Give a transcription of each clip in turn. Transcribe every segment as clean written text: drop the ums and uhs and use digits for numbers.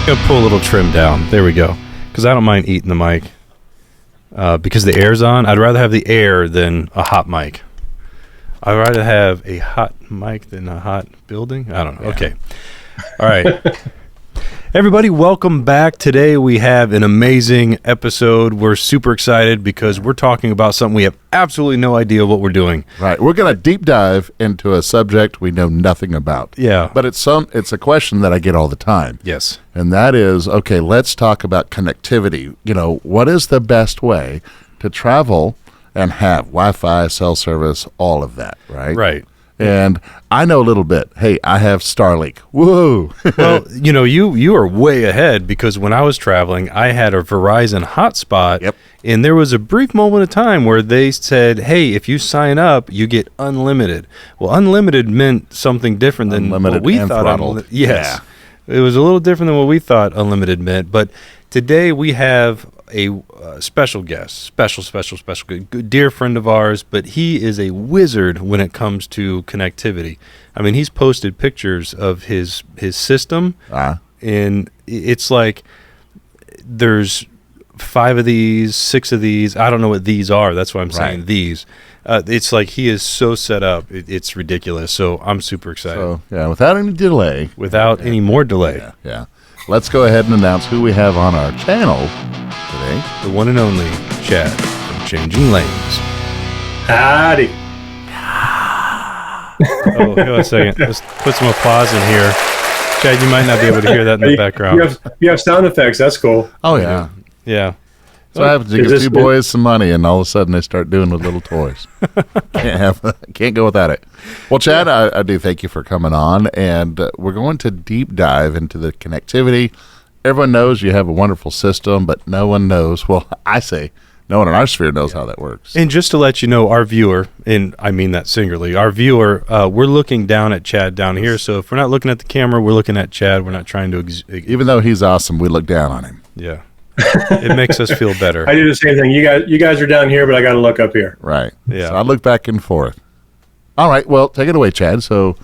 I'm gonna pull a little trim down. There we go. Because I don't mind eating the mic. Because the air's on, I'd rather have the air than a hot mic. I'd rather have a hot mic than a hot building. I don't know. Yeah. Okay. All right. Everybody, welcome back. Today we have an amazing episode. We're super excited because we're talking about something we have absolutely no idea what we're doing. Right. We're going to deep dive into a subject we know nothing about. Yeah. But it's a question that I get all the time. Yes. And that is, okay, let's talk about connectivity. You know, what is the best way to travel and have Wi-Fi, cell service, all of that, right? Right. And I know a little bit. Hey, I have Starlink. Woo! Well, you know, you are way ahead because when I was traveling, I had a Verizon hotspot. Yep. And there was a brief moment of time where they said, hey, if you sign up, you get unlimited. Well, unlimited meant something different than unlimited what we and thought. Throttled. Yes. Yeah. It was a little different than what we thought unlimited meant. But today we have a special guest, special good dear friend of ours, but he is a wizard when it comes to connectivity. I mean, he's posted pictures of his system, and it's like there's 5 of these, 6 of these. I don't know what these are. That's why I'm saying these. It's like he is so set up. It's ridiculous. So I'm super excited. So, yeah, without any delay. Any more delay. Yeah. Let's go ahead and announce who we have on our channel today. The one and only Chad from Changing Lanes. Howdy. Oh, hold on a second. Let's put some applause in here. Chad, you might not be able to hear that in the background. You have sound effects. That's cool. Oh, yeah. Yeah. So I have to give 2 boys some money, and all of a sudden they start doing with little toys. Can't go without it. Well, Chad, I do thank you for coming on, and we're going to deep dive into the connectivity. Everyone knows you have a wonderful system, but no one knows. Well, I say no one in our sphere knows how that works. And just to let you know, our viewer, and I mean that singularly, our viewer, we're looking down at Chad down here. So if we're not looking at the camera, we're looking at Chad. We're not trying to even though he's awesome, we look down on him. Yeah. It makes us feel better. I do the same thing. You guys are down here, but I got to look up here. Right. Yeah. So I look back and forth. All right. Well, take it away, Chad. So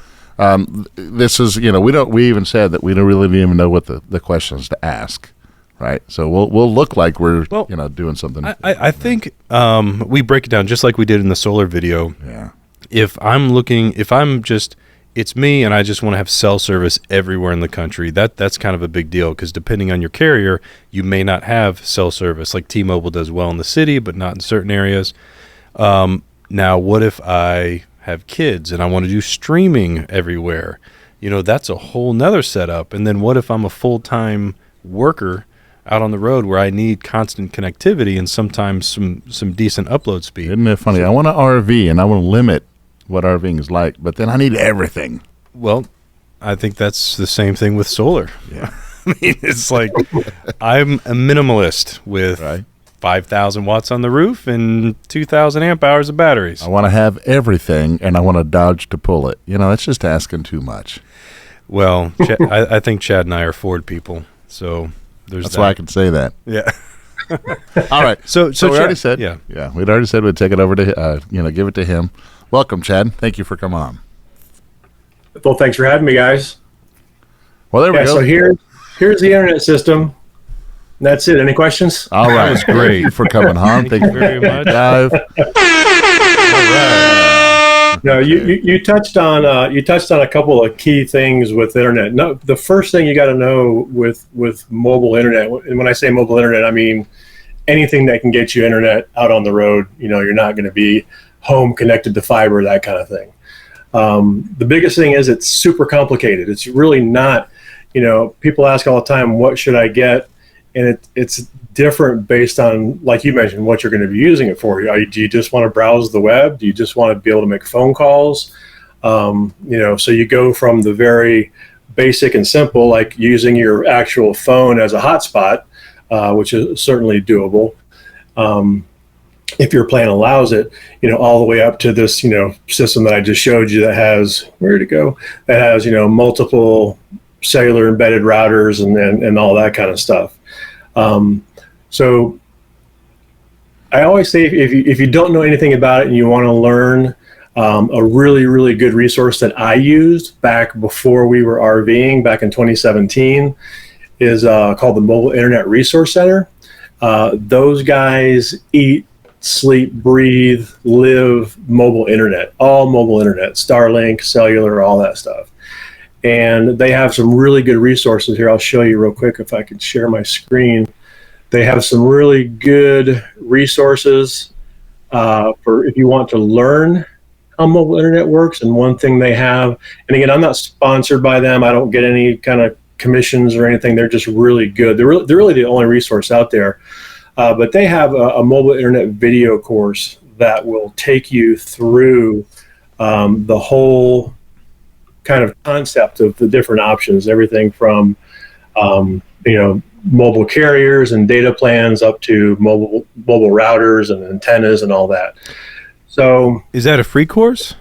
this is, you know, we even said that we don't really even know what the questions to ask. Right. So we'll look like we're, doing something. I think we break it down just like we did in the solar video. Yeah. It's me and I just want to have cell service everywhere in the country. That's kind of a big deal because depending on your carrier, you may not have cell service. Like T-Mobile does well in the city, but not in certain areas. Now, what if I have kids and I want to do streaming everywhere? You know, that's a whole nother setup. And then what if I'm a full-time worker out on the road where I need constant connectivity and sometimes some decent upload speed? Isn't it funny? I want an RV and I want to limit what RVing is like, but then I need everything. Well, I think that's the same thing with solar. Yeah. I mean, it's like I'm a minimalist with 5,000 watts on the roof and 2,000 amp hours of batteries. I want to have everything, and I want to dodge to pull it. You know, that's just asking too much. Well, I think Chad and I are Ford people, so that's why I can say that. Yeah. All right. So we already said, we'd already said we'd take it over to, give it to him. Welcome, Chad. Thank you for coming on. Well, thanks for having me, guys. Well, there we go. So here's the internet system. That's it. Any questions? All right. That's great for coming on. Thank you very much. All right. No, you touched on a couple of key things with internet. No, the first thing you got to know with mobile internet, and when I say mobile internet, I mean anything that can get you internet out on the road. You know, you're not going to be home connected to fiber, that kind of thing. The biggest thing is it's super complicated. It's really not, people ask all the time, what should I get? And it's different based on, like you mentioned, what you're going to be using it for. Do you just want to browse the web? Do you just want to be able to make phone calls? So you go from the very basic and simple, like using your actual phone as a hotspot, which is certainly doable. If your plan allows it, all the way up to this, system that I just showed you that has, where'd it go? That has, multiple cellular embedded routers and all that kind of stuff. So I always say if you don't know anything about it and you want to learn, a really, really good resource that I used back before we were RVing back in 2017 is called the Mobile Internet Resource Center. Those guys eat, sleep, breathe, live mobile internet, all mobile internet, Starlink, cellular, all that stuff. And they have some really good resources here. I'll show you real quick if I could share my screen. They have some really good resources for if you want to learn how mobile internet works. And one thing they have, and again, I'm not sponsored by them. I don't get any kind of commissions or anything. They're just really good. They're really the only resource out there. But they have a mobile internet video course that will take you through the whole kind of concept of the different options, everything from mobile carriers and data plans up to mobile routers and antennas and all that. So, is that a free course?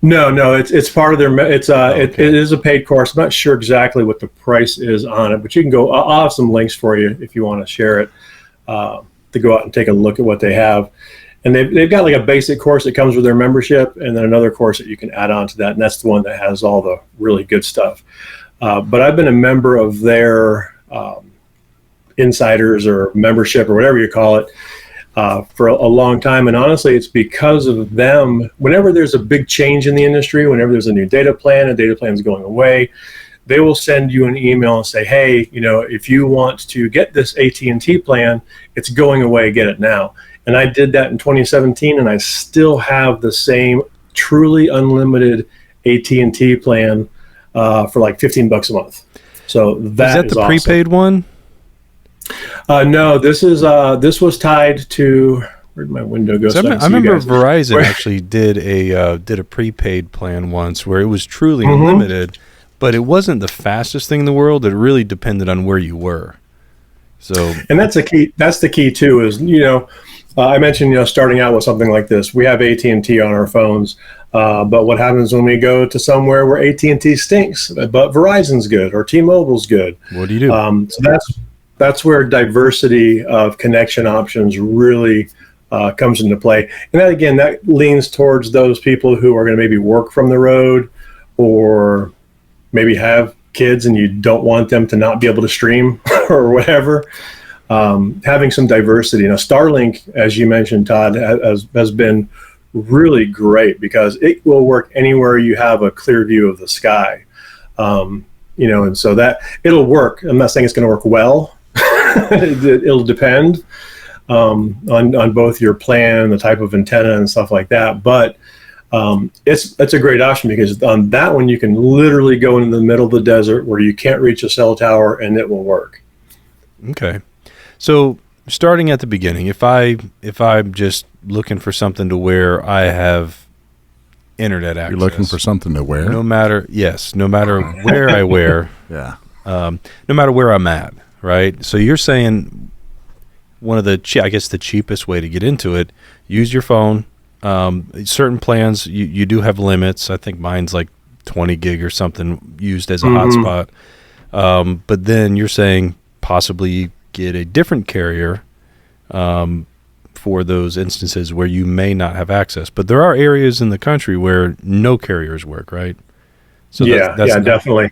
No, it's part of their. It is a paid course. I'm not sure exactly what the price is on it, but you can go. I'll have some links for you if you want to share it. To go out and take a look at what they have. And they've got like a basic course that comes with their membership, and then another course that you can add on to that, and that's the one that has all the really good stuff. But I've been a member of their insiders or membership or whatever you call it for a long time, and honestly it's because of them. Whenever there's a big change in the industry, whenever there's a new data plan, a data plan is going away, they will send you an email and say, hey, if you want to get this AT&T plan, it's going away, get it now. And I did that in 2017, and I still have the same truly unlimited AT&T plan for like $15 a month. So that is the awesome. Prepaid one? No, this was tied to, where'd my window go? I remember Verizon actually did a prepaid plan once where it was truly unlimited. But it wasn't the fastest thing in the world. It really depended on where you were. So, and that's the key. That's the key too. Is I mentioned starting out with something like this. We have AT&T on our phones, but what happens when we go to somewhere where AT&T stinks, but Verizon's good or T-Mobile's good? What do you do? So that's where diversity of connection options really comes into play. And that again, that leans towards those people who are going to maybe work from the road or maybe have kids and you don't want them to not be able to stream or whatever. Having some diversity. Starlink, as you mentioned, Todd, has been really great because it will work anywhere you have a clear view of the sky. And so that it'll work. I'm not saying it's going to work well. It'll depend on both your plan, the type of antenna and stuff like that. But it's a great option because on that one you can literally go into the middle of the desert where you can't reach a cell tower and it will work. Okay, so starting at the beginning, if I'm just looking for something to where I have internet access, you're looking for something to wear. No matter where I wear, yeah, no matter where I'm at, right? So you're saying one of the cheapest way to get into it, use your phone. Certain plans you do have limits. I think mine's like 20 gig or something used as a hotspot. But then you're saying possibly get a different carrier for those instances where you may not have access. But there are areas in the country where no carriers work, right? So that's definitely.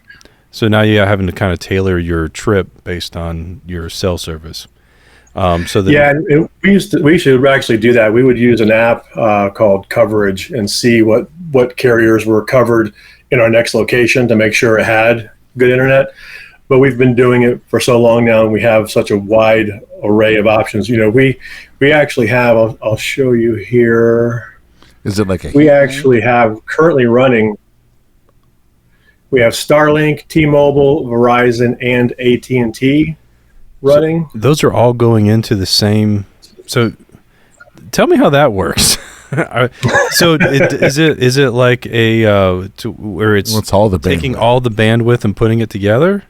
So now you're having to kind of tailor your trip based on your cell service. And we should actually do that. We would use an app called Coverage and see what carriers were covered in our next location to make sure it had good internet. But we've been doing it for so long now, and we have such a wide array of options. We actually have. I'll show you here. Is it like we actually have currently running? We have Starlink, T-Mobile, Verizon, and AT&T. running. So those are all going into the same. So tell me how that works. So is it like where it's all the taking all the bandwidth and putting it together?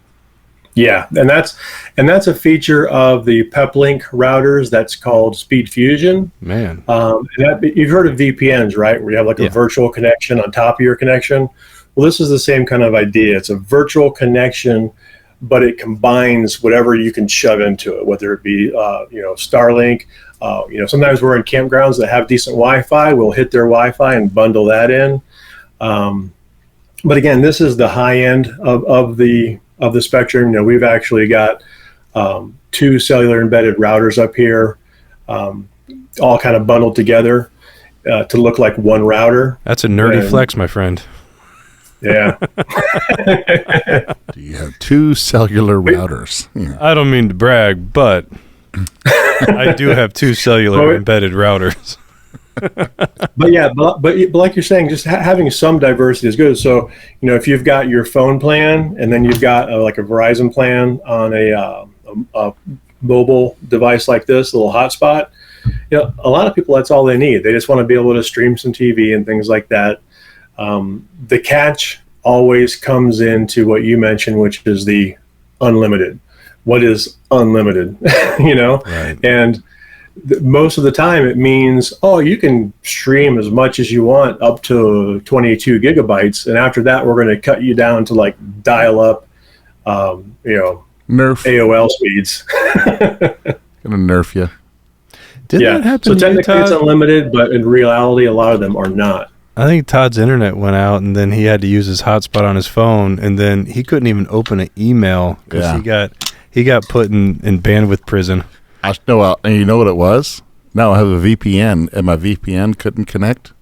Yeah, and that's a feature of the Peplink routers that's called Speedfusion. Man, you've heard of VPNs, right? Where you have like a virtual connection on top of your connection. Well, this is the same kind of idea. It's a virtual connection, but it combines whatever you can shove into it, whether it be Starlink. Sometimes we're in campgrounds that have decent Wi-Fi. We'll hit their Wi-Fi and bundle that in. But again, this is the high end of the of the spectrum. You know, we've actually got 2 cellular embedded routers up here, all kind of bundled together to look like one router. That's a nerdy flex, my friend. Yeah. Do you have 2 cellular routers? Yeah. I don't mean to brag, but I do have 2 cellular embedded routers. But yeah, but like you're saying, just having some diversity is good. So, you know, if you've got your phone plan and then you've got like a Verizon plan on a mobile device like this, a little hotspot, you know, a lot of people, that's all they need. They just want to be able to stream some TV and things like that. The catch always comes into what you mentioned, which is the unlimited. What is unlimited? You know, right. And most of the time it means, oh, you can stream as much as you want up to 22 gigabytes, and after that we're going to cut you down to like dial up, you know, nerf AOL speeds. Gonna nerf you. Did that happen? So technically Todd? it's unlimited, but in reality a lot of them are not. I think Todd's internet went out, and then he had to use his hotspot on his phone, and then he couldn't even open an email because he got put in bandwidth prison. I know, and you know what it was? Now I have a VPN, and my VPN couldn't connect,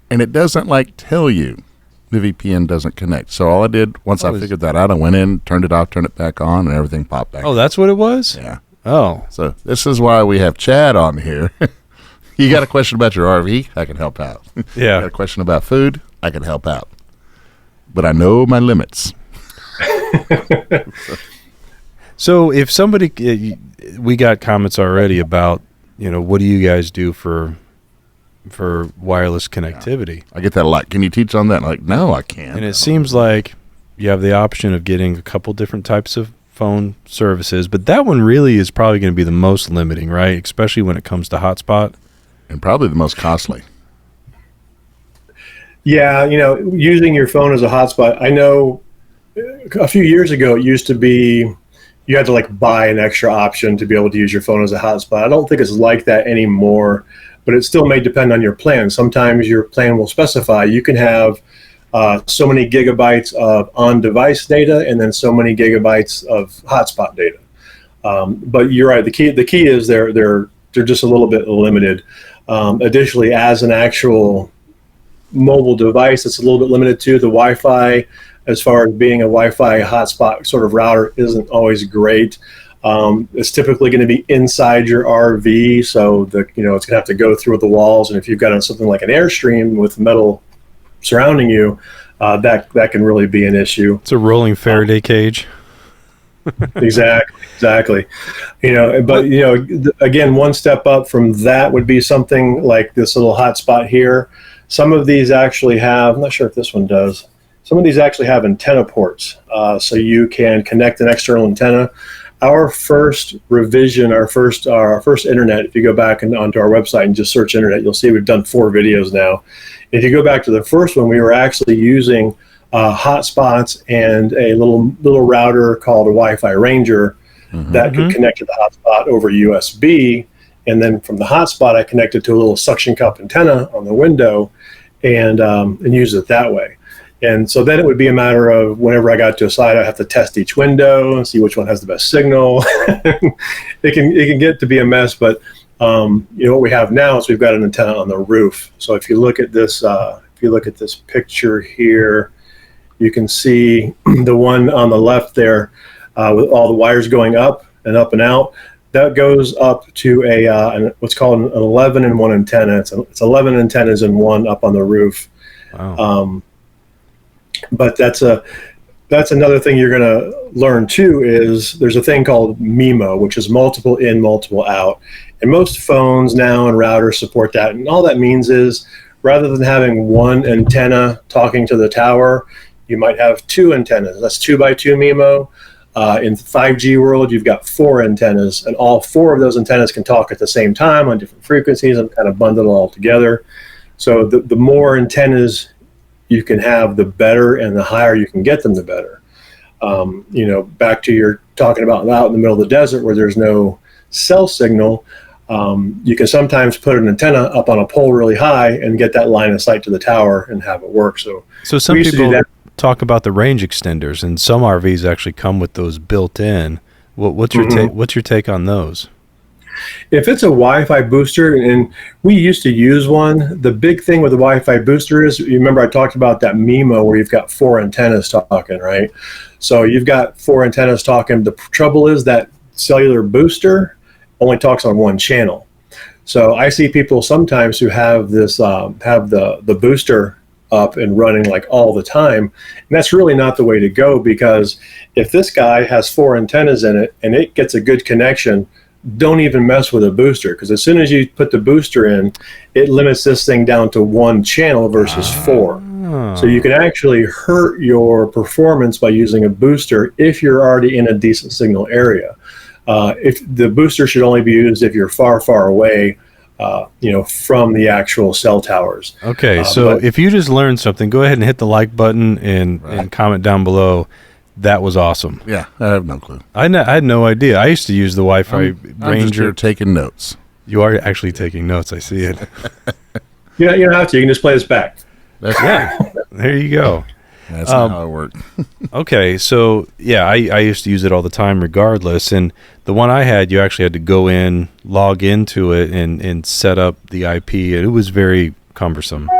and it doesn't like tell you the VPN doesn't connect. So all I did once I figured that out, I went in, turned it off, turned it back on, and everything popped back. Oh, that's what it was? Yeah. Oh. So this is why we have Chad on here. You got a question about your RV? I can help out. Yeah. You got a question about food? I can help out. But I know my limits. So if somebody, we got comments already about, you know, what do you guys do for wireless connectivity? Yeah. I get that a lot. Can you teach on that? I'm like, no, I can't. And it seems like you have the option of getting a couple different types of phone services, but that one really is probably going to be the most limiting, right? Especially when it comes to hotspot. And probably the most costly. Yeah, you know, using your phone as a hotspot. I know a few years ago it used to be you had to like buy an extra option to be able to use your phone as a hotspot. I don't think it's like that anymore, but it still may depend on your plan. Sometimes your plan will specify you can have so many gigabytes of on-device data and then so many gigabytes of hotspot data. But you're right. The key is they're just a little bit limited. Additionally, as an actual mobile device, it's a little bit limited too. The Wi-Fi, as far as being a Wi-Fi hotspot sort of router, isn't always great. It's typically going to be inside your RV, so it's going to have to go through the walls. And if you've got something like an Airstream with metal surrounding you, that can really be an issue. It's a rolling Faraday cage. Exactly. You know, but you know, again, one step up from that would be something like this little hotspot here. Some of these actually have, I'm not sure if this one does, some of these actually have antenna ports, so you can connect an external antenna. Our first revision, our first internet, if you go back onto our website and just search internet, you'll see we've done 4 videos now. If you go back to the first one, we were actually using hotspots and a little router called a Wi-Fi Ranger that could connect to the hotspot over USB. And then from the hotspot, I connected to a little suction cup antenna on the window and use it that way. And so then it would be a matter of whenever I got to a site, I have to test each window and see which one has the best signal. It can get to be a mess, but you know what we have now is we've got an antenna on the roof. So if you look at this, picture here, you can see the one on the left there with all the wires going up and out. That goes up to what's called an 11-in-1 antenna. It's 11 antennas in one up on the roof. Wow. But that's another thing you're going to learn too, is there's a thing called MIMO, which is multiple in, multiple out. And most phones now and routers support that. And all that means is rather than having one antenna talking to the tower, you might have 2 antennas. That's 2x2 MIMO. In the 5G world, you've got 4 antennas, and all 4 of those antennas can talk at the same time on different frequencies and kind of bundle it all together. So the more antennas you can have, the better, and the higher you can get them, the better. You know, back to your talking about out in the middle of the desert where there's no cell signal, you can sometimes put an antenna up on a pole really high and get that line of sight to the tower and have it work. So some people, talk about the range extenders, and some RVs actually come with those built in. What's your what's your take on those? If it's a Wi-Fi booster, and we used to use one, the big thing with the Wi-Fi booster is, you remember I talked about that MIMO where you've got 4 antennas talking, right? So you've got 4 antennas talking. The trouble is that cellular booster only talks on one channel. So I see people sometimes who have this, have the booster up and running like all the time. And that's really not the way to go, because if this guy has 4 antennas in it and it gets a good connection, don't even mess with a booster, because as soon as you put the booster in, it limits this thing down to 1 channel versus 4. So you can actually hurt your performance by using a booster if you're already in a decent signal area. If the booster should only be used if you're far, far away, from the actual cell towers. Okay, so if you just learned something, go ahead and hit the like button and comment down below. That was awesome. Yeah, I have no clue. I had no idea. I used to use the Wi-Fi Ranger. You're taking notes. You are actually taking notes. I see it. You don't have to. You can just play this back. There you go. That's not how it worked. Okay, so yeah, I used to use it all the time regardless. And the one I had, you actually had to go in, log into it, and set up the IP. And it was very cumbersome.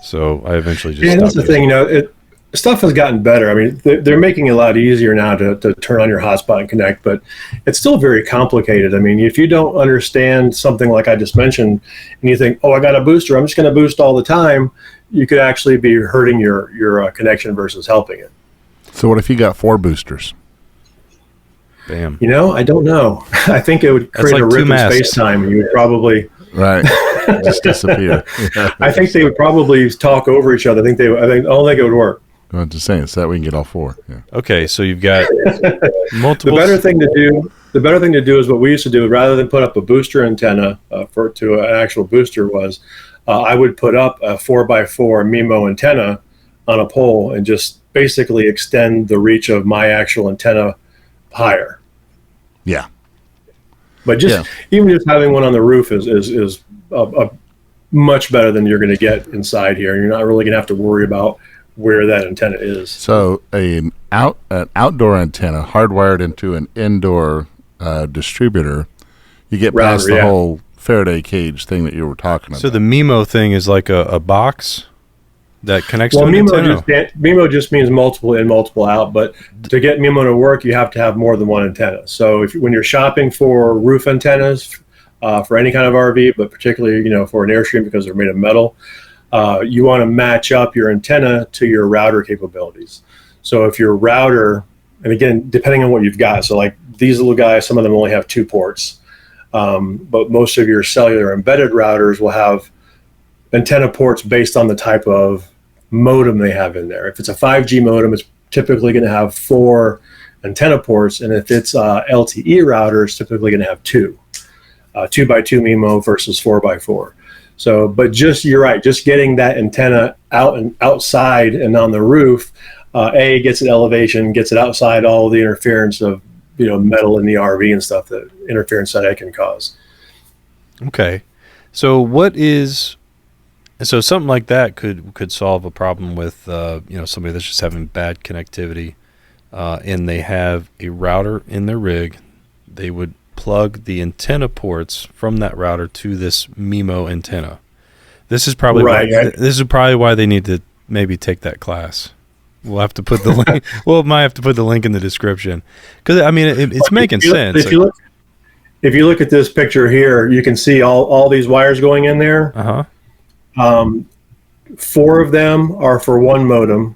So I eventually just stopped. That's the thing, stuff has gotten better. I mean, they're making it a lot easier now to turn on your hotspot and connect, but it's still very complicated. I mean, if you don't understand something like I just mentioned, and you think, oh, I got a booster, I'm just going to boost all the time, you could actually be hurting your connection versus helping it. So what if you got 4 boosters? Bam. I don't know. I think it would create a rip in space-time, and you would probably... Right. Just disappear. I think they would probably talk over each other. I don't think it would work. I'm just saying, so that we can get all 4. Yeah. Okay, so you've got multiple. The better thing to do is what we used to do. Rather than put up a booster antenna to an actual booster, was I would put up a 4x4 MIMO antenna on a pole and just basically extend the reach of my actual antenna higher. Yeah. But even just having one on the roof is a much better than you're going to get inside here. You're not really going to have to worry about where that antenna is. So an outdoor antenna hardwired into an indoor distributor, you get past the whole Faraday cage thing that you were talking about. So the MIMO thing is like a box that connects to an antenna? MIMO just means multiple in, multiple out, but to get MIMO to work, you have to have more than one antenna. So when you're shopping for roof antennas for any kind of RV, but particularly for an Airstream because they're made of metal, you want to match up your antenna to your router capabilities. So if your router, and again, depending on what you've got, so like these little guys, some of them only have 2 ports, but most of your cellular embedded routers will have antenna ports based on the type of modem they have in there. If it's a 5G modem, it's typically going to have 4 antenna ports, and if it's LTE router, it's typically going to have 2. 2x2 MIMO versus 4x4. So, but you're right, just getting that antenna out and outside and on the roof, gets it elevation, gets it outside all the interference of metal in the RV and stuff, that interference that it can cause. Okay, so something like that could solve a problem with somebody that's just having bad connectivity, and they have a router in their rig. They would plug the antenna ports from that router to this MIMO antenna. This is probably why they need to maybe take that class. We'll have to put the link. Might have to put the link in the description, because I mean it's making sense. If you look at this picture here, you can see all these wires going in there. 4 of them are for one modem,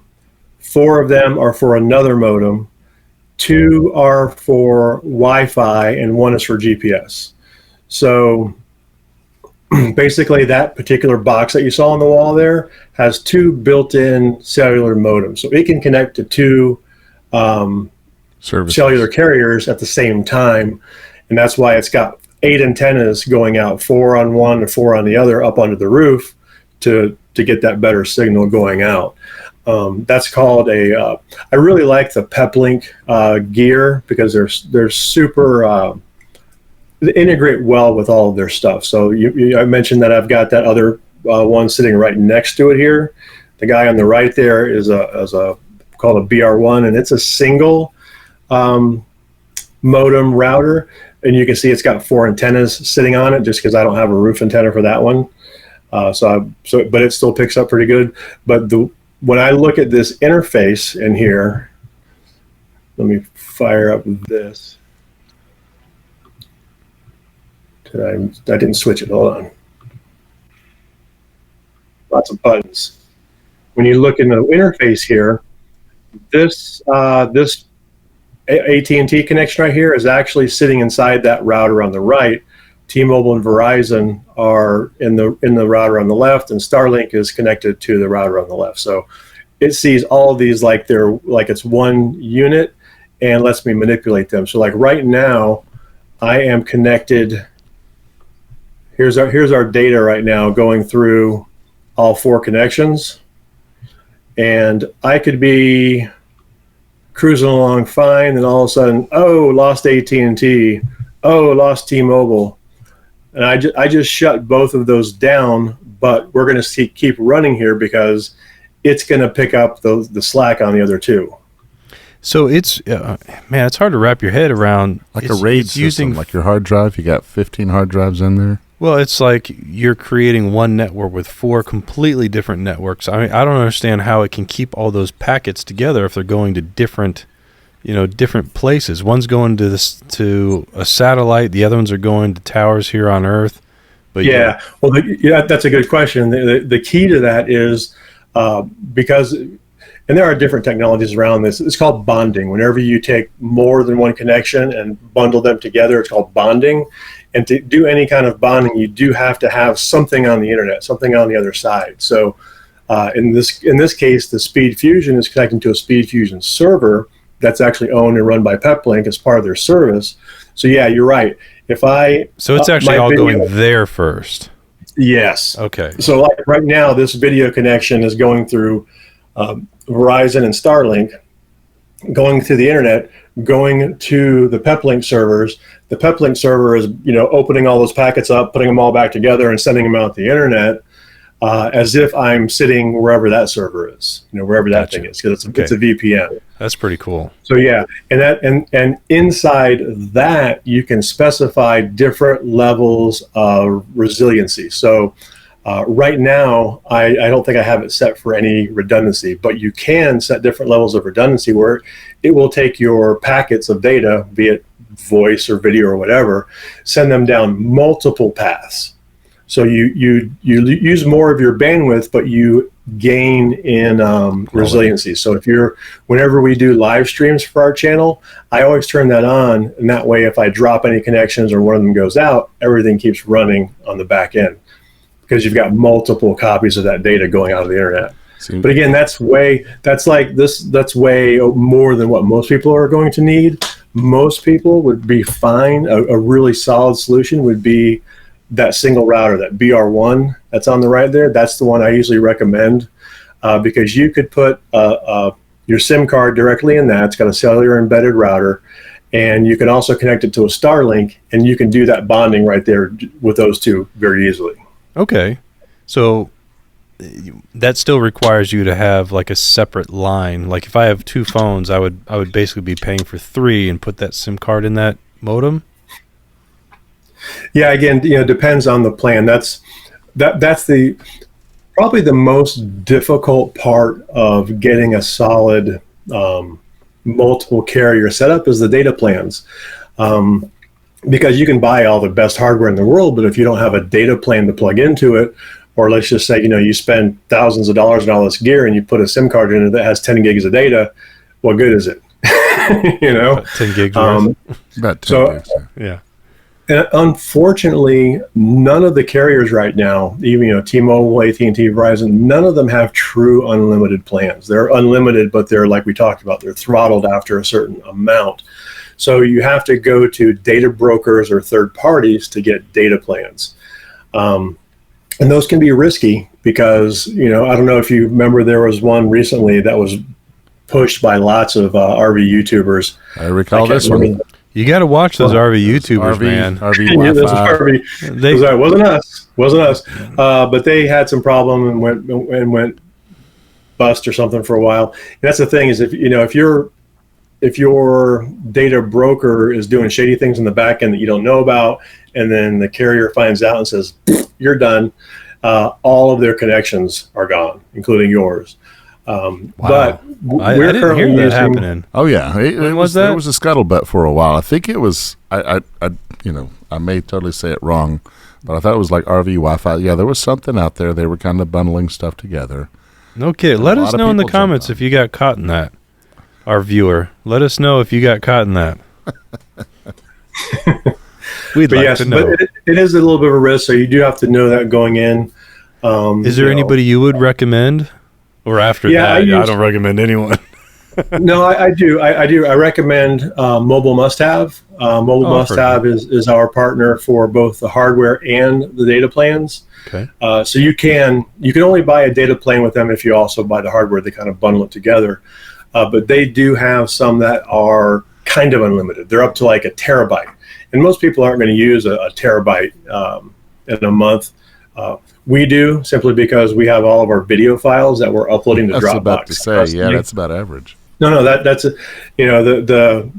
4 of them are for another modem, 2 are for Wi-Fi, and 1 is for GPS. So basically that particular box that you saw on the wall there has 2 built-in cellular modems. So it can connect to 2 cellular carriers at the same time. And that's why it's got 8 antennas going out, 4 on one and 4 on the other, up onto the roof to get that better signal going out. That's called I really like the Peplink gear, because they're super, they integrate well with all of their stuff. So I mentioned that I've got that other one sitting right next to it here. The guy on the right there is a called a BR1, and it's a single modem router, and you can see it's got 4 antennas sitting on it, just because I don't have a roof antenna for that one. But it still picks up pretty good. But when I look at this interface in here, let me fire up this. I didn't switch it. Hold on. Lots of buttons. When you look in the interface here, this AT&T connection right here is actually sitting inside that router on the right. T-Mobile and Verizon are in the router on the left, and Starlink is connected to the router on the left. So it sees all of these like it's one unit and lets me manipulate them. So like right now, I am connected. Here's our data right now going through all 4 connections, and I could be cruising along fine, and all of a sudden, oh, lost AT&T, oh, lost T-Mobile, and I just shut both of those down. But we're going to keep running here because it's going to pick up the slack on the other 2. So it's man, it's hard to wrap your head around. Like a RAID system, like your hard drive. You got 15 hard drives in there. Well, it's like you're creating one network with 4 completely different networks. I mean, I don't understand how it can keep all those packets together if they're going to different places. One's going to a satellite, the other ones are going to towers here on Earth. But yeah, well, that's a good question. The key to that is because, and there are different technologies around this. It's called bonding. Whenever you take more than one connection and bundle them together, it's called bonding. And to do any kind of bonding, you do have to have something on the internet, something on the other side. So in this case, the Speedfusion is connecting to a Speedfusion server that's actually owned and run by Peplink as part of their service. So yeah, you're right. So it's actually all going there first. Yes. Okay. So like right now, this video connection is going through Verizon and Starlink, going to the internet, going to the Peplink servers. The Peplink server is, opening all those packets up, putting them all back together, and sending them out the internet as if I'm sitting wherever that server is, wherever that thing is, because it's a VPN. That's pretty cool. So yeah, and inside that you can specify different levels of resiliency. So right now, I don't think I have it set for any redundancy, but you can set different levels of redundancy where it will take your packets of data, be it voice or video or whatever, send them down multiple paths. So you use more of your bandwidth, but you gain in resiliency. So whenever we do live streams for our channel, I always turn that on, and that way if I drop any connections or one of them goes out, everything keeps running on the back end, because you've got multiple copies of that data going out of the internet. But again, that's way more than what most people are going to need. Most people would be fine. A really solid solution would be that single router, that BR1 that's on the right there. That's the one I usually recommend because you could put your SIM card directly in that. It's got a cellular embedded router, and you can also connect it to a Starlink, and you can do that bonding right there with those two very easily. Okay, so that still requires you to have like a separate line. Like if I have 2 phones, I would basically be paying for 3 and put that SIM card in that modem. Yeah, again, depends on the plan. That's probably the most difficult part of getting a solid multiple carrier setup is the data plans. Because you can buy all the best hardware in the world, but if you don't have a data plan to plug into it, or let's just say, you spend thousands of dollars on all this gear and you put a SIM card in it that has 10 gigs of data, what good is it? About 10 gigs worth. About 10 gigs. Yeah. And unfortunately, none of the carriers right now, even T-Mobile, AT&T, Verizon, none of them have true unlimited plans. They're unlimited, but they're, like we talked about, they're throttled after a certain amount. So you have to go to data brokers or third parties to get data plans. And those can be risky because, I don't know if you remember, there was one recently that was pushed by lots of RV YouTubers. I recall this one. You got to watch those RV YouTubers, man. RV Yeah, Wi-Fi. wasn't us. But they had some problem and went bust or something for a while. And that's the thing is, if your data broker is doing shady things in the back end that you don't know about, and then the carrier finds out and says, you're done, all of their connections are gone, including yours. Wow. But I we're didn't hear currently that using, happening. Oh yeah, When was that? There was a scuttlebutt for a while. I think it was. I may totally say it wrong, but I thought it was like RV Wi-Fi. Yeah, there was something out there. They were kind of bundling stuff together. No kidding. Let us know in the comments if you got caught in that. Our viewer, let us know if you got caught in that. We'd like to know. But it is a little bit of a risk, so you do have to know that going in. Is there anybody you would recommend? Or after that, I don't recommend anyone. No, I do. I do. I recommend Mobile Must Have. Mobile Must Have is our partner for both the hardware and the data plans. Okay. So you can only buy a data plan with them if you also buy the hardware. They kind of bundle it together. But they do have some that are kind of unlimited. They're up to like a terabyte. And most people aren't going to use a terabyte in a month. We do, simply because we have all of our video files that we're uploading to Dropbox. I was about to say, yeah, that's about average. No, that's the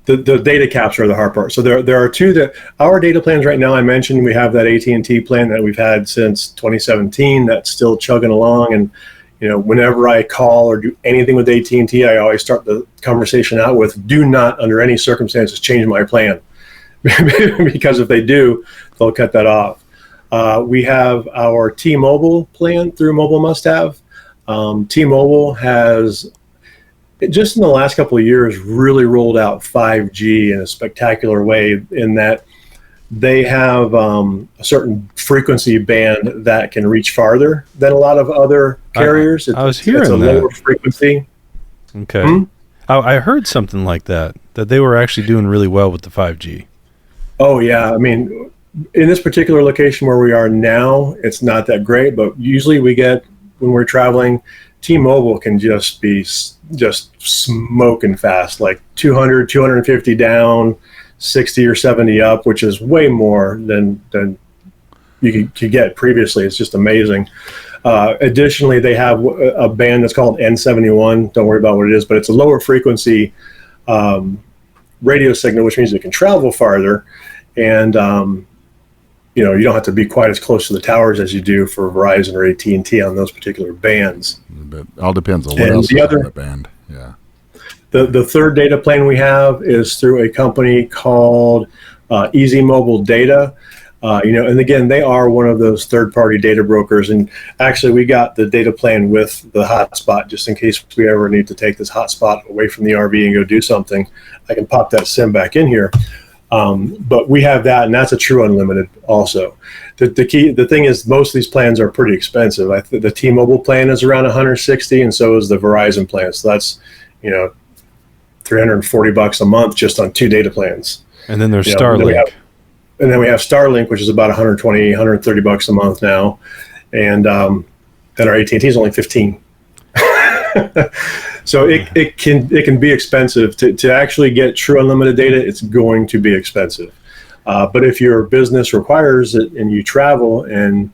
data capture of the hard part. So there are two that our data plans right now. I mentioned we have that AT&T plan that we've had since 2017 that's still chugging along. And whenever I call or do anything with AT&T, I always start the conversation out with, "Do not, under any circumstances, change my plan," because if they do, they'll cut that off. We have our T-Mobile plan through Mobile Must Have. T-Mobile has, just in the last couple of years, really rolled out 5G in a spectacular way, in that they have a certain frequency band that can reach farther than a lot of other carriers. I was hearing it's a that. lower frequency. Okay. I heard something like that they were actually doing really well with the 5G. Oh, yeah. I mean, in this particular location where we are now, it's not that great, but usually we get, when we're traveling, T-Mobile can just be smoking fast, like 200, 250 down, 60 or 70 up, which is way more than you could get previously. It's just amazing. Additionally, they have a band that's called N71. Don't worry about what it is, but it's a lower frequency radio signal, which means it can travel farther. And you don't have to be quite as close to the towers as you do for Verizon or AT&T on those particular bands. It all depends on what else is on that band. Yeah. The third data plan we have is through a company called Easy Mobile Data. And again, they are one of those third-party data brokers. And actually, we got the data plan with the hotspot, just in case we ever need to take this hotspot away from the RV and go do something. I can pop that SIM back in here. But we have that, and that's a true unlimited also. The thing is, most of these plans are pretty expensive. The T-Mobile plan is around $160, and so is the Verizon plan. So that's, $340 a month just on 2 data plans. And then there's Starlink. And then we have Starlink, which is about $120, $130 a month now. And our AT&T is only $15. So it can be expensive to actually get true unlimited data. It's going to be expensive, but if your business requires it and you travel, and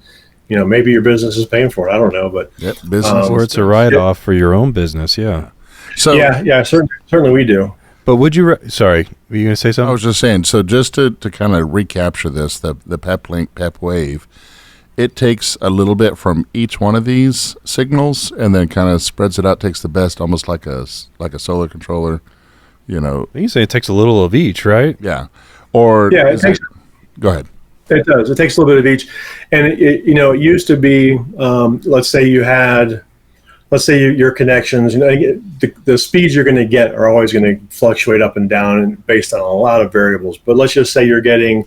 maybe your business is paying for it, I don't know, but business or it's a write-off for your own business. Yeah. So yeah, certainly we do. But would you? Sorry, were you going to say something? I was just saying. So just to kind of recapture this, the Peplink Pepwave. It takes a little bit from each one of these signals and then kind of spreads it out, takes the best, almost like a solar controller, You say it takes a little of each, right? Yeah. Or yeah, go ahead. It does. It takes a little bit of each. And it used to be, let's say your connections, the speeds you're going to get are always going to fluctuate up and down and based on a lot of variables. But let's just say you're getting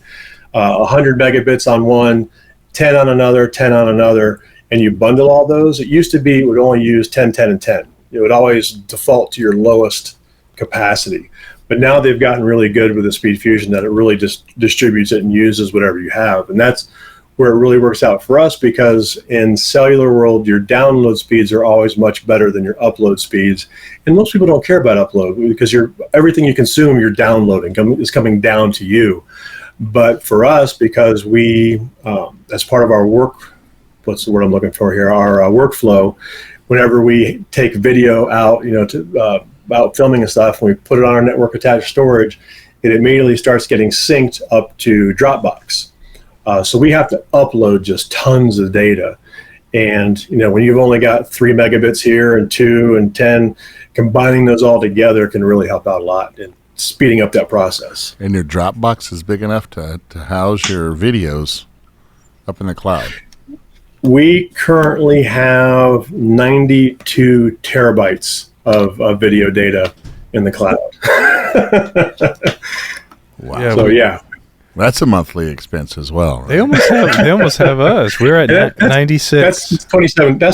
100 megabits on one, 10 on another, 10 on another, and you bundle all those. It used to be it would only use 10, 10, and 10. It would always default to your lowest capacity. But now they've gotten really good with the Speedfusion that it really just distributes it and uses whatever you have. And that's where it really works out for us, because in cellular world, your download speeds are always much better than your upload speeds. And most people don't care about upload because everything you consume, you're downloading is coming down to you. But for us, because we, as part of our work, what's the word I'm looking for here, our workflow, whenever we take video out, to about filming and stuff, and we put it on our network attached storage, it immediately starts getting synced up to Dropbox. So we have to upload just tons of data. And, when you've only got 3 megabits here and 2 and 10, combining those all together can really help out a lot in speeding up that process. And your Dropbox is big enough to house your videos up in the cloud. We currently have 92 terabytes of video data in the cloud. Wow. Yeah, So, yeah. That's a monthly expense as well, right? They almost have us. We're at 96. That's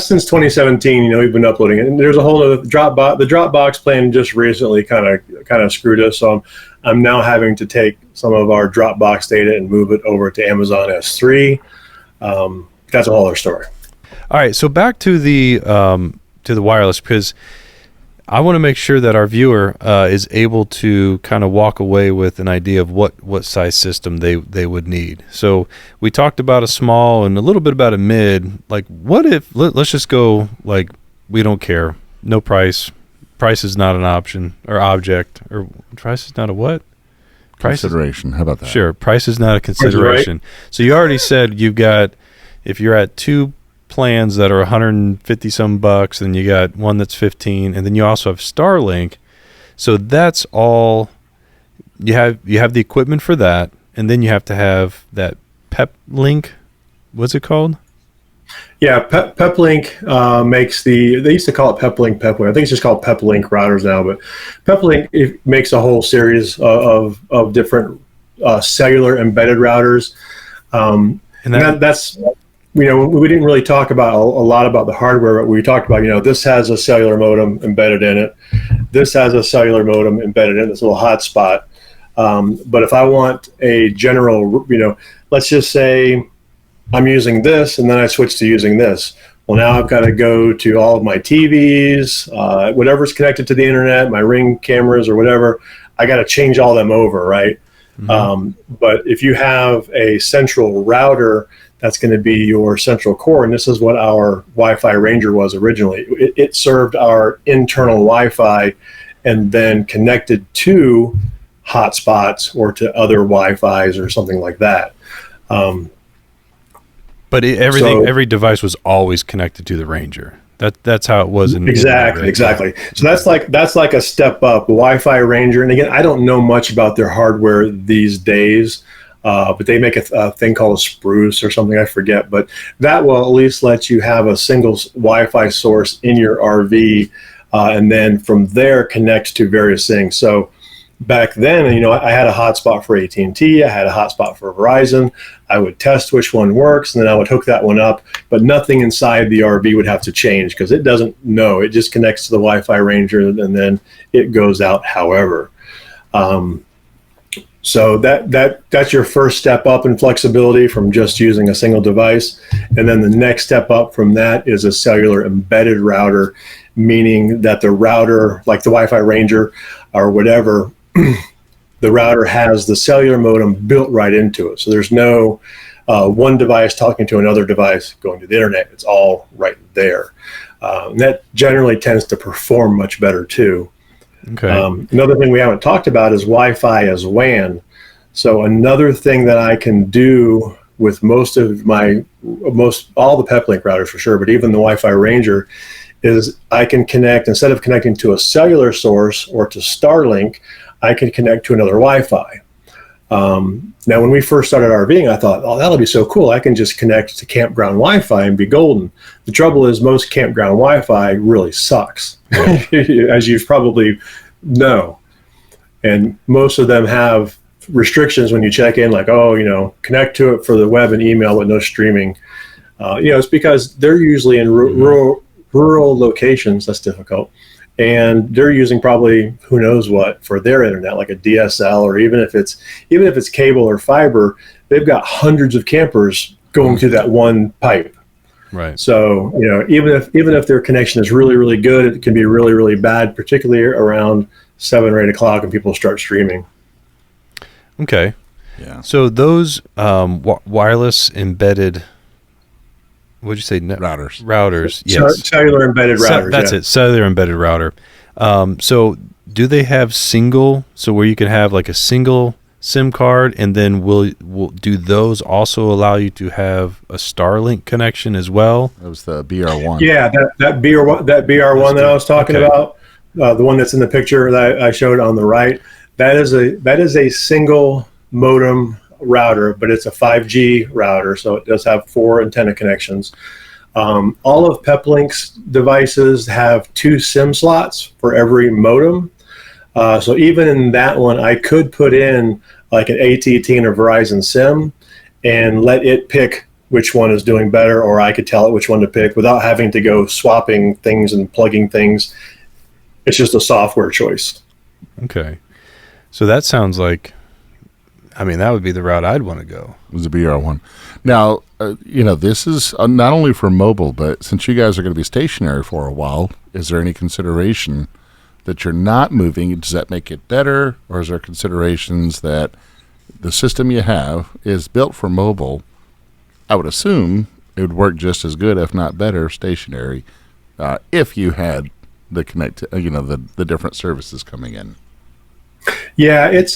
since 2017. We've been uploading it, and there's a whole other Dropbox. The Dropbox plan just recently kind of screwed us. So I'm now having to take some of our Dropbox data and move it over to Amazon S3. That's a whole other story. All right, so back to the wireless, because I want to make sure that our viewer is able to kind of walk away with an idea of what size system they would need. So we talked about a small and a little bit about a mid. Like, what if, let's just go, like, we don't care. No price. Price is not an option or object. Or price is not a what? Consideration. How about that? Sure. Price is not a consideration. Right. So you already said you've got, if you're at 2 plans that are 150 some bucks, then you got one that's 15, and then you also have Starlink. So that's all you have the equipment for that, and then you have to have that Peplink. What's it called? Yeah, Peplink makes they used to call it Peplink Pepwave. I think it's just called Peplink Routers now, but Peplink makes a whole series of different cellular embedded routers. And that's we didn't really talk about a lot about the hardware, but we talked about, this has a cellular modem embedded in it. This has a cellular modem embedded in this little hotspot. But if I want a general, let's just say I'm using this and then I switch to using this. Well, now I've got to go to all of my TVs, whatever's connected to the internet, my Ring cameras or whatever. I got to change all them over, right? Mm-hmm. But if you have a central router, that's going to be your central core, and this is what our Wi-Fi Ranger was originally. It served our internal Wi-Fi and then connected to hotspots or to other Wi-Fis or something like that. But every device was always connected to the Ranger. That's how it was in exactly. So that's like a step up. Wi-Fi Ranger, and again, I don't know much about their hardware these days. But they make a thing called a spruce or something, I forget. But that will at least let you have a single Wi-Fi source in your RV, and then from there connect to various things. So back then, I had a hotspot for AT&T, I had a hotspot for Verizon. I would test which one works, and then I would hook that one up. But nothing inside the RV would have to change because it doesn't know. It just connects to the Wi-Fi Ranger, and then it goes out however. So that's your first step up in flexibility from just using a single device. And then the next step up from that is a cellular embedded router, meaning that the router, like the Wi-Fi Ranger or whatever, the router has the cellular modem built right into it. So there's no one device talking to another device going to the internet. It's all right there. And that generally tends to perform much better too. Okay. Another thing we haven't talked about is Wi-Fi as WAN. So another thing that I can do with all the Peplink routers for sure, but even the Wi-Fi Ranger, is I can connect, instead of connecting to a cellular source or to Starlink, I can connect to another Wi-Fi. Now, when we first started RVing, I thought, oh, that'll be so cool. I can just connect to campground Wi-Fi and be golden. The trouble is most campground Wi-Fi really sucks, as you probably know. And most of them have restrictions when you check in, like, connect to it for the web and email, but no streaming. It's because they're usually in rural locations. That's difficult. And they're using probably who knows what for their internet, like a DSL, or even if it's cable or fiber, they've got hundreds of campers going through that one pipe. Right. So even if their connection is really, really good, it can be really, really bad, particularly around 7 or 8 o'clock when people start streaming. Okay. Yeah. So those wireless embedded What'd you say? Routers. Routers. Yes. Cellular embedded routers. That's it. Cellular embedded router. So do they have so where you can have like a single SIM card, and then will do those also allow you to have a Starlink connection as well? That was the BR1. Yeah, that BR1 that I was talking about, the one that's in the picture that I showed on the right, that is a single modem router, but it's a 5G router, so it does have 4 antenna connections. All of Peplink's devices have 2 SIM slots for every modem. So even in that one, I could put in like an AT&T and a Verizon SIM and let it pick which one is doing better, or I could tell it which one to pick without having to go swapping things and plugging things. It's just a software choice. Okay. So that sounds like, that would be the route I'd want to go. It was a BR1. Now, this is not only for mobile, but since you guys are going to be stationary for a while, is there any consideration that you're not moving? Does that make it better, or is there considerations that the system you have is built for mobile? I would assume it would work just as good, if not better, stationary, if you had the the different services coming in. Yeah, it's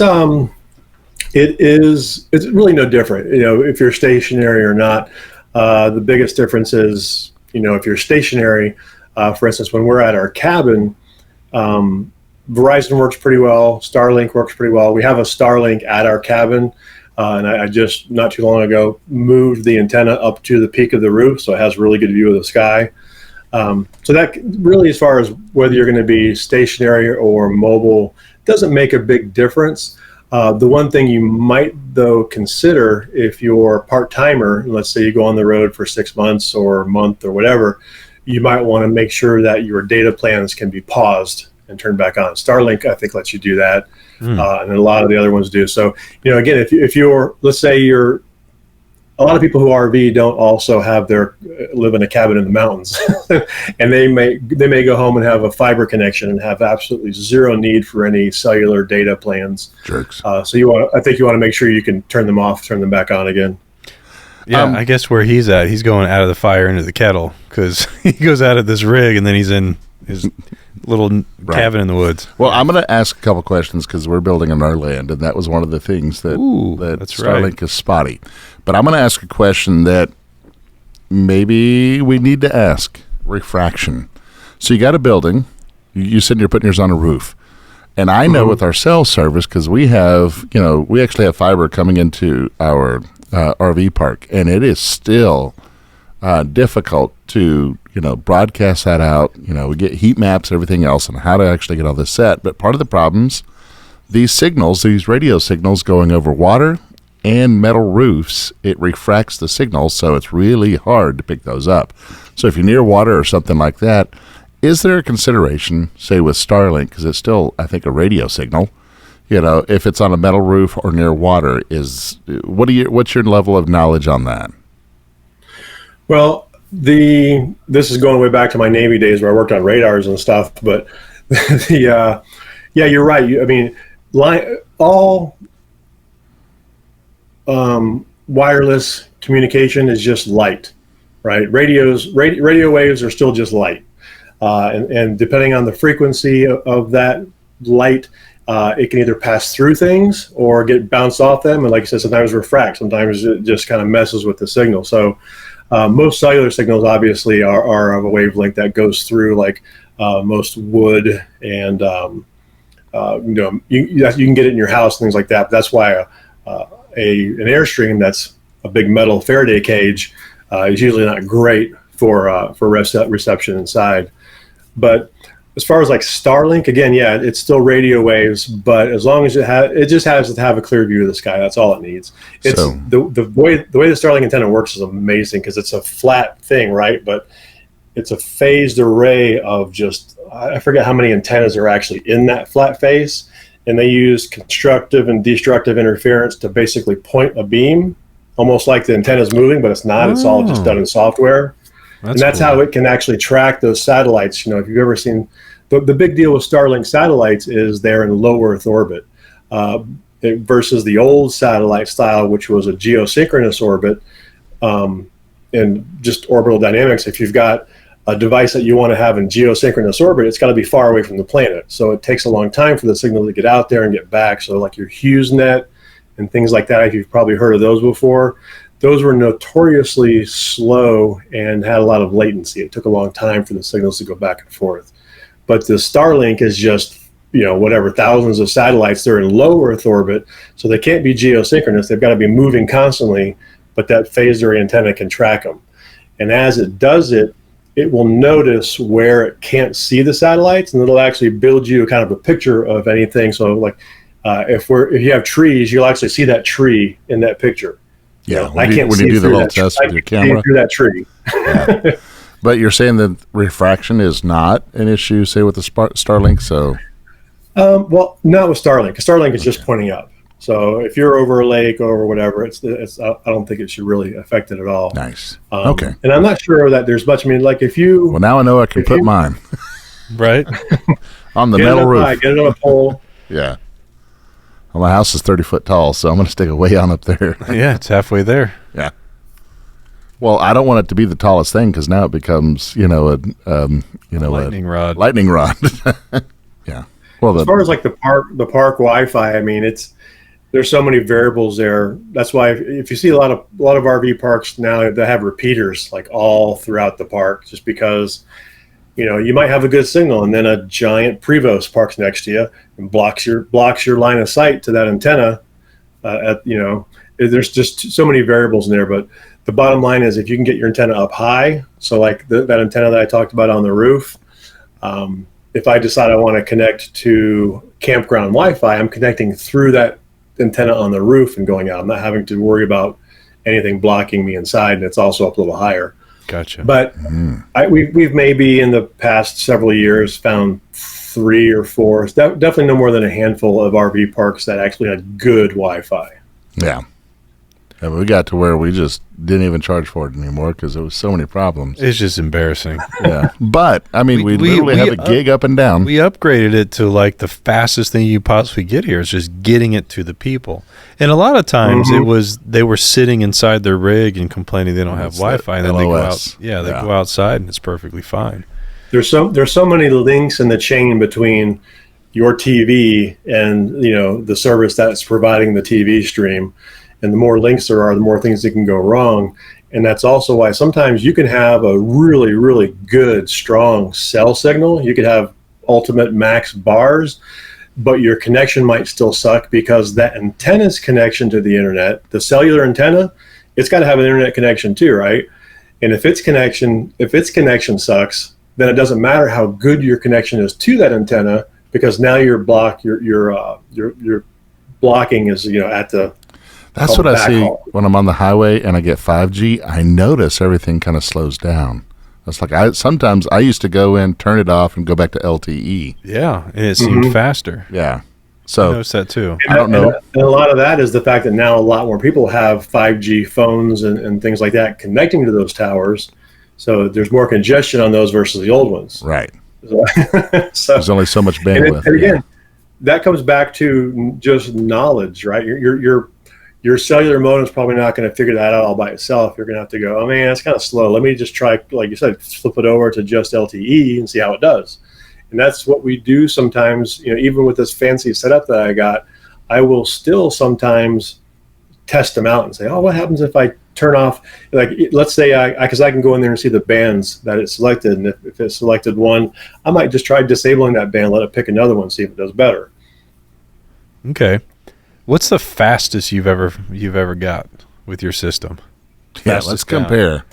really no different. If you're stationary or not. The biggest difference is, if you're stationary, for instance, when we're at our cabin, Verizon works pretty well. Starlink works pretty well. We have a Starlink at our cabin, and I just not too long ago moved the antenna up to the peak of the roof, so it has really good view of the sky. So that really, as far as whether you're going to be stationary or mobile, doesn't make a big difference. The one thing you might, though, consider if you're part-timer, let's say you go on the road for 6 months or a month or whatever, you might want to make sure that your data plans can be paused and turned back on. Starlink, I think, lets you do that, and a lot of the other ones do. So, again, if you're, let's say you're, a lot of people who RV don't also live in a cabin in the mountains, and they may go home and have a fiber connection and have absolutely zero need for any cellular data plans. Jerks. So I think you want to make sure you can turn them off, turn them back on again. Yeah, I guess where he's at, he's going out of the fire into the kettle, because he goes out of this rig and then he's in his little cabin in the woods. Well, I'm going to ask a couple questions because we're building on our land, and that was one of the things that Starlink is spotty. But I'm going to ask a question that maybe we need to ask. Refraction. So you got a building. You said you're putting yours on a roof. And I know with our cell service, because we actually have fiber coming into our RV park, and it is still difficult to broadcast that out. We get heat maps, everything else, and how to actually get all this set. But part of the problems, these radio signals going over water and metal roofs, it refracts the signals, so it's really hard to pick those up. So if you're near water or something like that, is there a consideration, say with Starlink, because it's still, I think, a radio signal, if it's on a metal roof or near water, what's your level of knowledge on that? Well, this is going way back to my Navy days where I worked on radars and stuff, but yeah, you're right. All wireless communication is just light, right? Radio waves are still just light, and depending on the frequency of that light, it can either pass through things or get bounced off them, and like I said, sometimes refract. Sometimes it just kind of messes with the signal. So most cellular signals obviously are of a wavelength that goes through, like most wood, and you can get it in your house and things like that. But that's why an Airstream that's a big metal Faraday cage is usually not great for reception inside. But as far as like Starlink, again, yeah, it's still radio waves, but as long as it just has to have a clear view of the sky. That's all it needs. It's the way the Starlink antenna works is amazing because it's a flat thing, right? But it's a phased array of I forget how many antennas are actually in that flat face, and they use constructive and destructive interference to basically point a beam, almost like the antenna's moving, but it's not. It's all just done in software. That's cool. How it can actually track those satellites. If you've ever seen, the big deal with Starlink satellites is they're in low Earth orbit versus the old satellite style, which was a geosynchronous orbit. in just orbital dynamics, if you've got a device that you want to have in geosynchronous orbit, it's got to be far away from the planet. So it takes a long time for the signal to get out there and get back. So like your HughesNet and things like that, if you've probably heard of those before, those were notoriously slow and had a lot of latency. It took a long time for the signals to go back and forth. But the Starlink is just, whatever, thousands of satellites. They're in low Earth orbit, so they can't be geosynchronous. They've got to be moving constantly, but that phased array antenna can track them. And as it does it, it will notice where it can't see the satellites, and it'll actually build you kind of a picture of anything. So like if you have trees, you'll actually see that tree in that picture. Yeah, when you do the little test with your camera. Through that tree. Yeah. But you're saying that refraction is not an issue, say, with the Starlink, so... Well, not with Starlink. Starlink is just pointing up. So if you're over a lake or whatever, it's I don't think it should really affect it at all. Nice. Okay. And I'm not sure that there's much. I mean, like if you... Well, now I know I can put mine. Right. On the metal roof. Get it on a pole. Yeah. Well, my house is 30 foot tall, so I'm going to stick it way on up there. Yeah, it's halfway there. Yeah. Well, I don't want it to be the tallest thing because now it becomes, a lightning rod. Lightning rod. Yeah. Well, as far as like the park Wi-Fi, I mean, there's so many variables there. That's why if you see a lot of RV parks now that have repeaters like all throughout the park, just because you might have a good signal and then a giant Prevost parks next to you and blocks your line of sight to that antenna. There's just so many variables in there, but the bottom line is if you can get your antenna up high, so like that antenna that I talked about on the roof, if I decide I want to connect to campground Wi-Fi, I'm connecting through that antenna on the roof and going out. I'm not having to worry about anything blocking me inside, and it's also up a little higher. Gotcha. But we've maybe in the past several years found 3 or 4, definitely no more than a handful of RV parks that actually had good Wi-Fi. Yeah. And we got to where we just didn't even charge for it anymore because there was so many problems. It's just embarrassing. Yeah. But, I mean, we literally have a gig up and down. We upgraded it to like the fastest thing you possibly get here. It's just getting it to the people. And a lot of times they were sitting inside their rig and complaining they don't have Wi-Fi. And then they go out. Yeah, they go outside and it's perfectly fine. There's so many links in the chain between your TV and, the service that's providing the TV stream. And the more links there are, the more things that can go wrong. And that's also why sometimes you can have a really, really good, strong cell signal. You could have ultimate max bars, but your connection might still suck because that antenna's connection to the internet, the cellular antenna, it's got to have an internet connection too, right? And if its connection sucks, then it doesn't matter how good your connection is to that antenna because now your blocking is at the... That's what I see when I'm on the highway and I get 5G. I notice everything kind of slows down. It's like sometimes I used to go in, turn it off, and go back to LTE. Yeah, and it seemed faster. Yeah. So I noticed that too. I don't know. And a lot of that is the fact that now a lot more people have 5G phones and things like that connecting to those towers. So there's more congestion on those versus the old ones. Right. So there's only so much bandwidth. And again, that comes back to just knowledge, right? Your cellular modem is probably not going to figure that out all by itself. You're going to have to go, oh man, it's kind of slow. Let me just try, like you said, flip it over to just LTE and see how it does. And that's what we do sometimes. Even with this fancy setup that I got, I will still sometimes test them out and say, oh, what happens if I turn off? Like, let's say because I can go in there and see the bands that it's selected, and if it's selected one, I might just try disabling that band, let it pick another one, see if it does better. Okay. What's the fastest you've ever got with your system? Yeah, let's compare.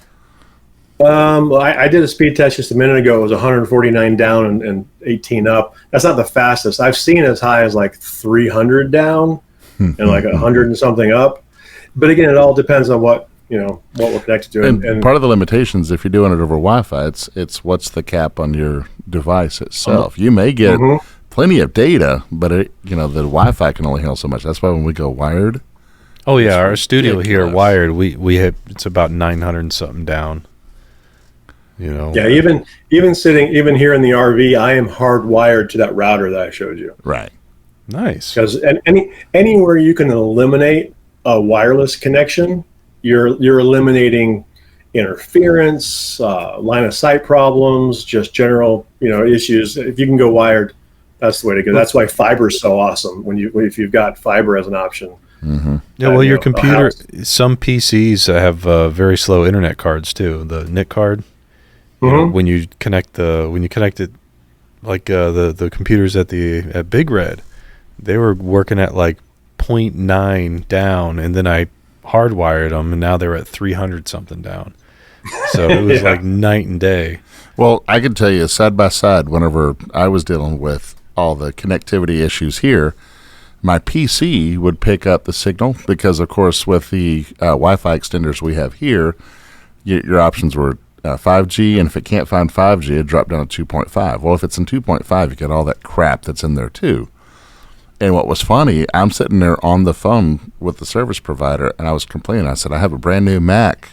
I did a speed test just a minute ago. It was 149 down and 18 up. That's not the fastest. I've seen as high as like 300 down and like 100 and something up. But again, it all depends on what we're connected to. And part of the limitations, if you're doing it over Wi-Fi, it's what's the cap on your device itself. You may get plenty of data, but the Wi-Fi can only handle so much. That's why when we go wired. Oh yeah, our studio here wired, we hit it's about 900 and something down. Yeah, even here in the RV, I am hardwired to that router that I showed you. Right. Nice. Because anywhere you can eliminate a wireless connection, you're eliminating interference, line of sight problems, just general, issues. If you can go wired, that's the way to go. That's why fiber is so awesome if you've got fiber as an option. Mm-hmm. Yeah, well, your computer, some PCs have very slow internet cards too. The NIC card, when you connect it, like the computers at Big Red, they were working at like 0.9 down, and then I hardwired them, and now they're at 300 something down. So it was like night and day. Well, I can tell you side by side, whenever I was dealing with all the connectivity issues here, my PC would pick up the signal because, of course, with the Wi-Fi extenders we have here, your options were 5G, and if it can't find 5G, it dropped down to 2.5. Well, if it's in 2.5, you get all that crap that's in there too. And what was funny, I'm sitting there on the phone with the service provider, and I was complaining. I said, I have a brand new Mac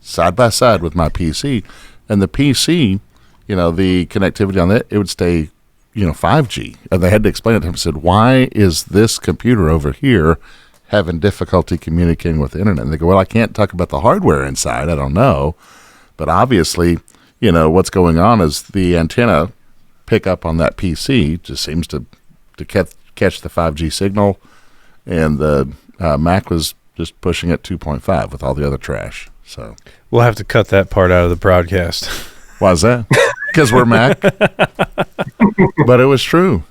side by side with my PC, and the PC, the connectivity on it would stay 5G. And they had to explain it to him. I said, why is this computer over here having difficulty communicating with the internet? And they go, well, I can't talk about the hardware inside. I don't know. But obviously, what's going on is the antenna pickup on that PC just seems to catch the 5G signal, and the Mac was just pushing it 2.5 with all the other trash. So we'll have to cut that part out of the broadcast. Why is that? Because we're Mac. But it was true.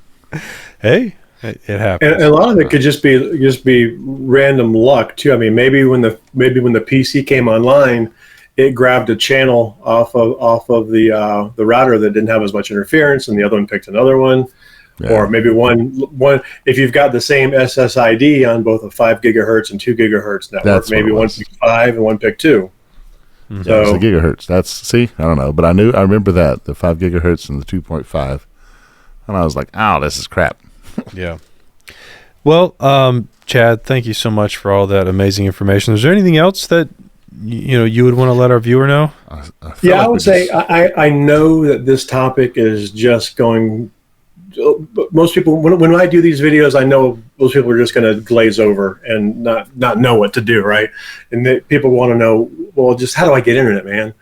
Hey, it happens. And a lot of it could just be random luck too. I mean, maybe when the PC came online, it grabbed a channel off of the router that didn't have as much interference, and the other one picked another one. Yeah. Or maybe one if you've got the same SSID on both a 5 gigahertz and 2 gigahertz network, maybe one picked 5 and one picked 2. Mm-hmm. So it's the gigahertz. I don't know, but I remember that the 5 gigahertz and the 2.5, and I was like, "Oh, this is crap." Yeah. Well, Chad, thank you so much for all that amazing information. Is there anything else that you would want to let our viewer know? I would say I know that this topic is just going. Most people, when I do these videos, I know most people are just going to glaze over and not know what to do, right? And people want to know, well, just how do I get internet, man?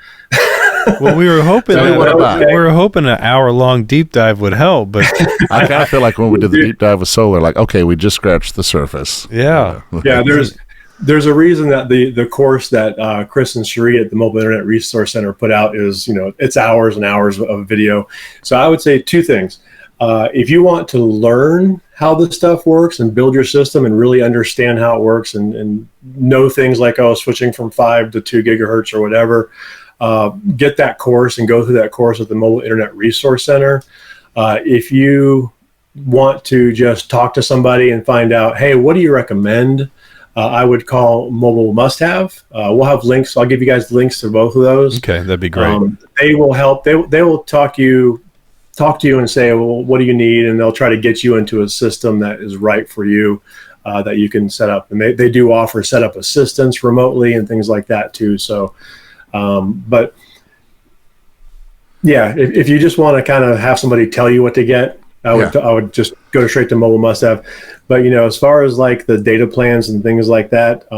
Well, we were hoping an hour-long deep dive would help, but I kind of feel like when we did the deep dive with solar, like, okay, we just scratched the surface. Yeah, yeah. There's a reason that the course that Chris and Cherie at the Mobile Internet Resource Center put out is, it's hours and hours of video. So I would say two things. If you want to learn how this stuff works and build your system and really understand how it works and know things like, switching from 5 to 2 gigahertz or whatever, get that course and go through that course at the Mobile Internet Resource Center. If you want to just talk to somebody and find out, hey, what do you recommend? I would call Mobile Must Have. We'll have links. I'll give you guys links to both of those. Okay, that'd be great. They will help. They will talk to you and say, well, what do you need? And they'll try to get you into a system that is right for you, that you can set up. And they do offer setup assistance remotely and things like that too. So, but yeah, if you just want to kind of have somebody tell you what to get, I would just go straight to Mobile Must Have. But, as far as like the data plans and things like that,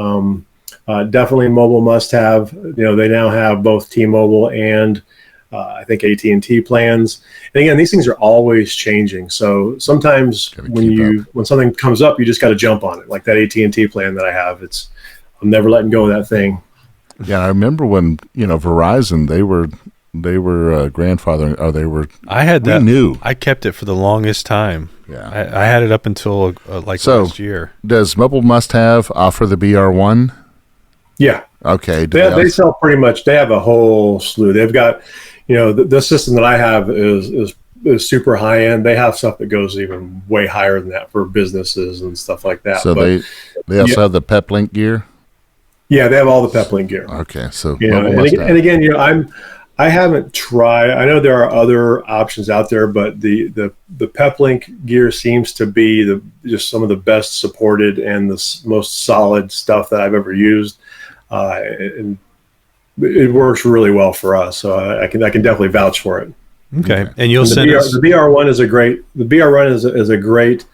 definitely Mobile Must Have. They now have both T-Mobile and I think AT&T plans. And again, these things are always changing. So sometimes when something comes up, you just got to jump on it. Like that AT&T plan that I have, I'm never letting go of that thing. Yeah, I remember when Verizon they were grandfathering, or they were. I had that. We knew. I kept it for the longest time. Yeah, I had it up until last year. Does Mobile Must Have offer the BR1? Yeah. Okay. They sell pretty much. They have a whole slew. They've got. The system that I have is super high end. They have stuff that goes even way higher than that for businesses and stuff like that. So they also have the Peplink gear. Yeah, they have all the Peplink gear. Okay, so and again, I haven't tried. I know there are other options out there, but the Peplink gear seems to be just some of the best supported and the most solid stuff that I've ever used, and it works really well for us. So I can definitely vouch for it. Okay, and you'll send us the BR1 is a great. The BR1 is a great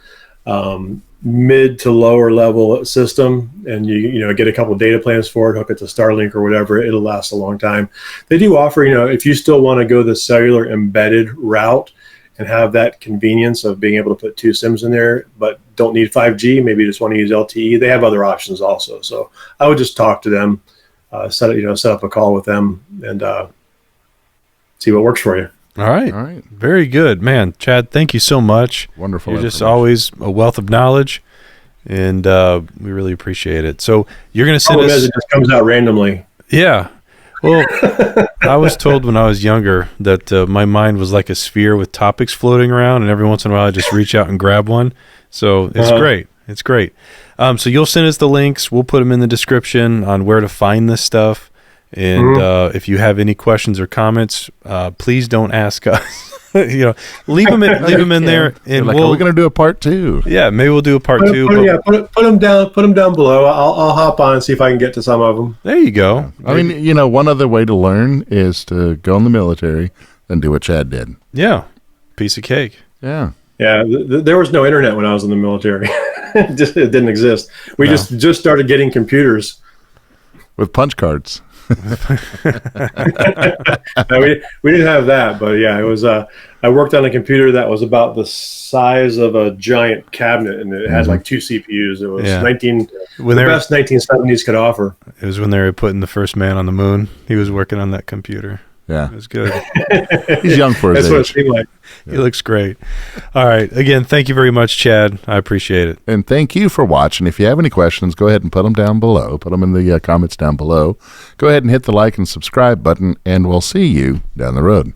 mid to lower level system, and you get a couple of data plans for it, hook it to Starlink or whatever, it'll last a long time. They do offer, if you still want to go the cellular embedded route and have that convenience of being able to put 2 SIMs in there, but don't need 5G, maybe just want to use LTE, they have other options also. So I would just talk to them, set up a call with them, and see what works for you. All right. Very good, man. Chad, thank you so much. Wonderful. You're just always a wealth of knowledge, and we really appreciate it. So you're going to send us. It just comes out randomly. Yeah. Well, I was told when I was younger that my mind was like a sphere with topics floating around, and every once in a while I just reach out and grab one. So it's great. It's great. So you'll send us the links. We'll put them in the description on where to find this stuff. And if you have any questions or comments, please don't ask us. Leave them in there, and are we going to do a part 2? Yeah, maybe we'll do a part 2. Put them down below. I'll hop on and see if I can get to some of them. There you go. I mean, one other way to learn is to go in the military and do what Chad did. Yeah, piece of cake. Yeah. Yeah, there was no internet when I was in the military. It didn't exist. We just started getting computers with punch cards. No, we didn't have that, but yeah, it was. I worked on a computer that was about the size of a giant cabinet, and it had like 2 CPUs. It was the best 1970s could offer. It was when they were putting the first man on the moon. He was working on that computer. Yeah, it was good. He's young for his age. That's what it seemed like. He looks great. All right. Again, thank you very much, Chad. I appreciate it. And thank you for watching. If you have any questions, go ahead and put them down below. Put them in the comments down below. Go ahead and hit the like and subscribe button, and we'll see you down the road.